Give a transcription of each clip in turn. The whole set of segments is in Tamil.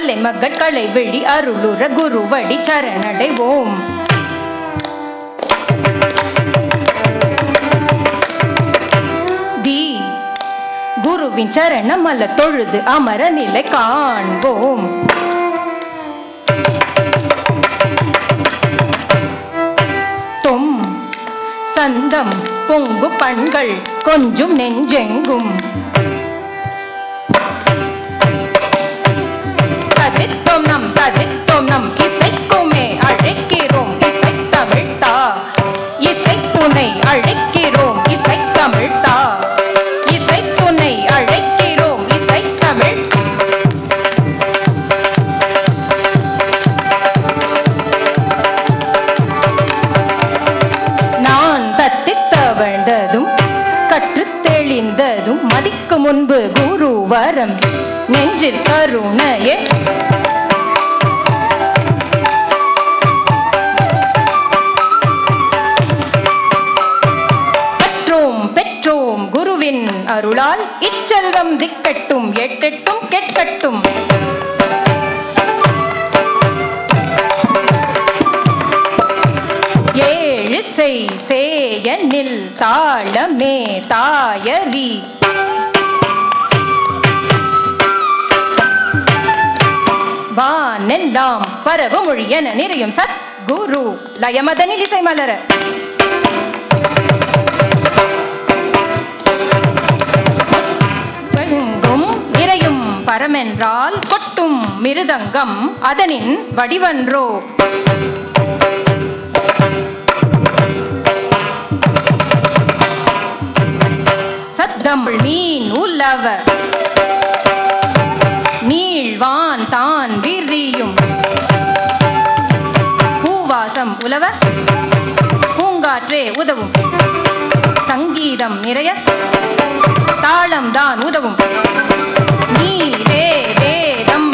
கலை மகட்களை விழி அருளுற குருவடி சரணடைவோம். தி குருவின் சரணம் அல்ல தொழுது அமர நிலை காண்போம். தொம் சந்தம் பொங்கு பண்கள் கொஞ்சும் நெஞ்செங்கும் கதித்தோம் நம் இசைக்குமே அழைக்கிறோம் இசை தமிழ்தா. இசை துணை அழைக்கிறோம் இசை தமிழ்தா. இசை துணை அழைக்கிறோம் இசை தமிழ். நான் தத்தித் தவழ்ந்ததும் கற்றுத் தெளிந்ததும் மதிக்கு முன்பு குரு வரம் நெஞ்சில் கருணையே. பெற்றோம் குருவின் அருளால் இச்செல்வம் திக்கட்டும் எட்டெட்டும் கெட்கட்டும். ஏழு சேயனில் தாளமே தாயவி வானெல்லாம் பரவு மொழி என நிறையும் சத் குரு லயமதனில் இசை மலர. பெங்கும் இறையும் பரமென்றால் கொட்டும் மிருதங்கம் அதனின் வடிவன்றோ. சத்தம் மீன் உலவ நீழ்வான் தான் விரியும் பூவாசம் உலவ பூங்காற்றே உதவும். சங்கீதம் நிறைய தாளம் தான் உதவும். நீரே வேதம்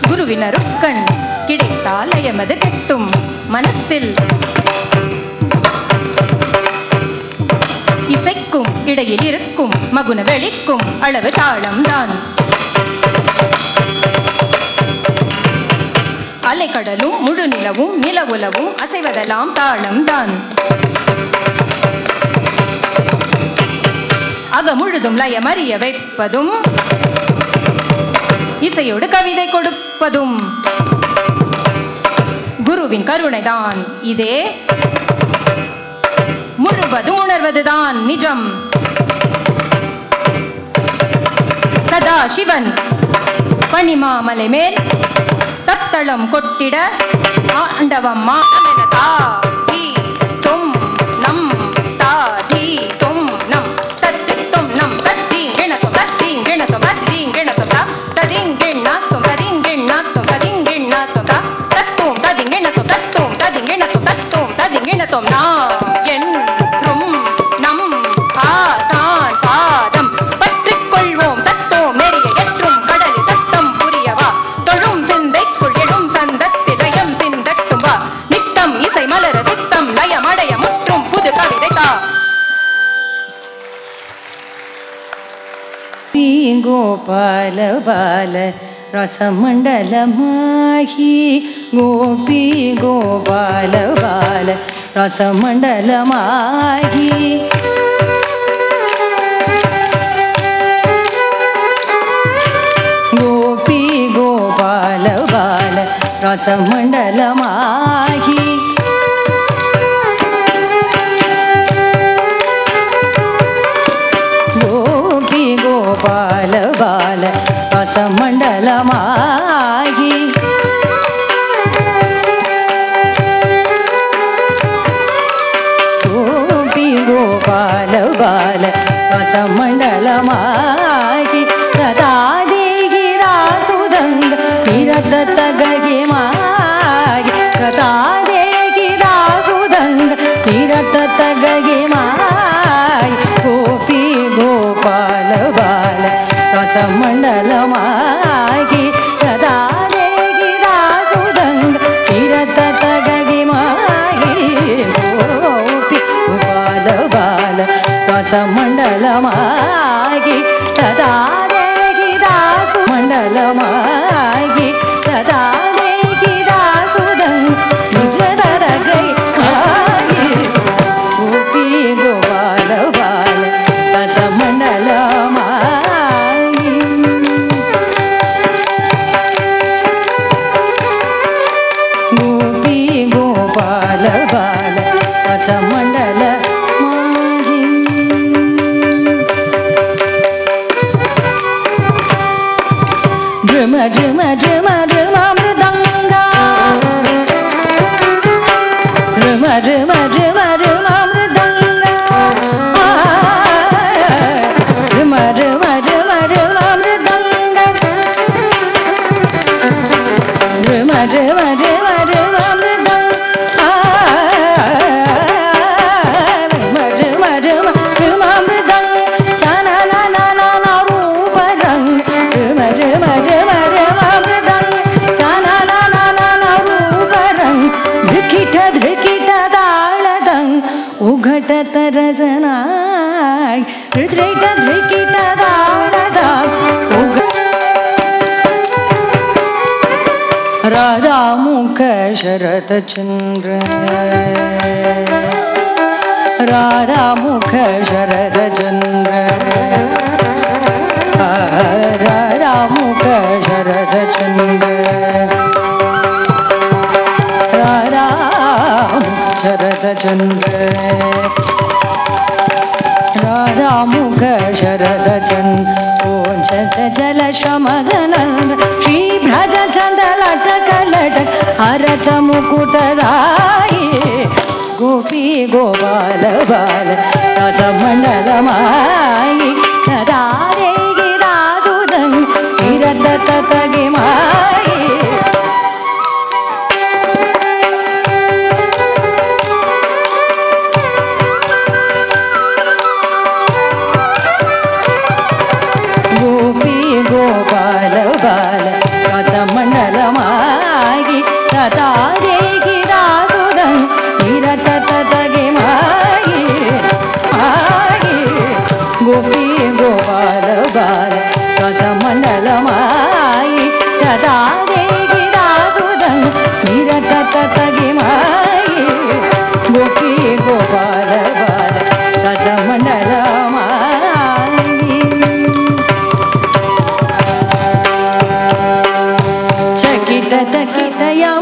குருவினருக்கண் கிடைத்தால் லயமது கெட்டும் மனத்தில். இசைக்கும் இடையில் இருக்கும் மகுன வெளிக்கும் அளவு தாளம் தான். அலைக்கடலும் முழு நிலவும் நிலவுலவும் அசைவதெல்லாம் தாளம் தான். அக முழுதும் லயமறிய வைப்பதும் இசையோடு கவிதை கொடுப்பதும் குருவின் கருணைதான். இதே முழுவதும் உணர்வதுதான் நிஜம். சதா சிவன் பனிமாமலை மேல் தத்தளம் கொட்டிட ஆண்டவம் மாமெனதா தி தொம் நம் தா தி தொம் நம் சத்தி தொம் நம் சத்தி கிணத்தம் சத்தி கிணத்தம் சத்தி கிணத்தம் தா ததிங்கிண்ணாத்தம் ததிங்கிண்ணாத்தம் ததிங்கிண்ணாத்தம் தா தத்தும் ததிங்கிண்ணத்தம் தத்தும் ததிங்கிண்ணத்தம் தத்தும் ததிங்கிண்ணத்தம் நா என்றும் நம் ஆசான் பாதம் பற்றிக் கொள்வோம். தத்தோம் நெறிய எற்றும் கடலில் தத்தம் புரியவா தொழும் சிந்தைக்குள் எழும் சந்தத்தில் லயம் சிந்தட்டும் வா. நித்தம் இசை மலர சித்தம் லயமடைய முற்றும் புது கவிதை தா. கோபால பால ரசமண்டலமாகி கோபி கோபால பால ரசமண்டலமாகி கோபி கோபால பால ரசமண்டலமாகி கோபி கோபால பால ரசமண்டலமாகி கோபி கோபால பால ரசமண்டலமாகி கதாதேகிராசுதங்க நிரதத்தககிமாகி கதாதேகிராசுதங்க நிரதத்தககிமாகி கோபி கோபால பால ரசமண்டலமாகி கதா ಬಾಲ ರಸಮಂಡಲಮಾಗಿ ಸದಾ ದಾಸು ಮಂಡಲಮಾಗಿ ಸದಾ ದಾಸುದಂ ನಿಗ್ರಹರಗೈ ಆಗಿ ಗೋಪಿ ಗೋಪಾಲ ಬಾಲ ರಸಮಂಡಲಮಾಗಿ ಗೋಪಿ ಗೋಪಾಲ ಬಾಲ ರಸಮಂಡಲ ಧ್ರುಮ ಧ್ರುಮ ಧ್ರುಮ ಧ್ರುಮ ಮೃದಂಗ ಧ್ರುಮ ಧ್ರುಮ ಧ್ರುಮ ಧ್ರುಮ ಮೃದಂಗ ಧ್ರುಮ ಧ್ರುಮ ಧ್ರುಮ ಧ್ರುಮ ಮೃದಂಗ ಧ್ರುಮ ಧ್ರುಮ ಧ್ರುಮ ಧ್ರುಮ ಮೃದಂಗ ಧ್ರುಮ ಧ್ರುಮ ಧ್ರುಮ ಧ್ರುಮ ಮೃದಂಗ ಚನನ ನನ ರೂಪ ರಂಗ ಧ್ರುಮ ಧ್ರುಮ ಧ್ರುಮ ಧ್ರುಮ ಮೃದಂಗ ಚನನ ನನ ರೂಪ ರಂಗ ಧೃಕಿಟ ಧೃಕಿಟ ತಾಳದಂಗ ಉಘಟ ತರಸನಾಯ್ ಧೃಕಿಟ ಧೃಕಿಟ ತಾಳದಂಗ ರಾಧಾ ಮುಖ ಶರತ ಚಂದ್ರ ರಾಧಾ ಮುಖ ಶರತ ಚಂದ್ರ ರಾಧಾ ಮುಖ ಶರತ ಚಂದ್ರ ರಾಧಾ ಶರತ ಚಂದ್ರ ರಾಧಾ ಮುಖ ಶರತ ಚಂದ್ರ ಓಂಚತ ಜಲ ಶಮಗನಂದ ಶ್ರೀ ಭ್ರಜ ಚಂದ ಲಟಕ ಲಟಕ ಹರತ ಮುಕುಟರಾಯಿ ಗೋಪಿ ಗೋಪಾಲ ಬಾಲ ರಸಮಂಡಲಮಾಯಿ ಸದಾ ದಾಸುದಂ ನಿರತ ತಗೆ ಮಾಯಿ ಗೋಪಿ ಗೋಪಾಲ ಬಾಲ ರಸಮಂಡಲಮಾಗಿ ಸದಾ ದಾಸುದಂ ನಿರತ ತಗೆ ಮಾಯಿ ಆಗಿ ಗೋಪಿ ಗೋಪಾಲ ಬಾಲ ರಸಮಂಡಲಮಾಯಿ ಸದಾ ದಾಸುದಂ ನಿರತ ತಗೆ ಮಾಯಿ ಗೋಪಿ ಗೋಪಾಲ ಬಾಲ ರಸಮಂಡಲಮಾಯಿ ಚಕಿಟ ತಕಿಟ ಯಮ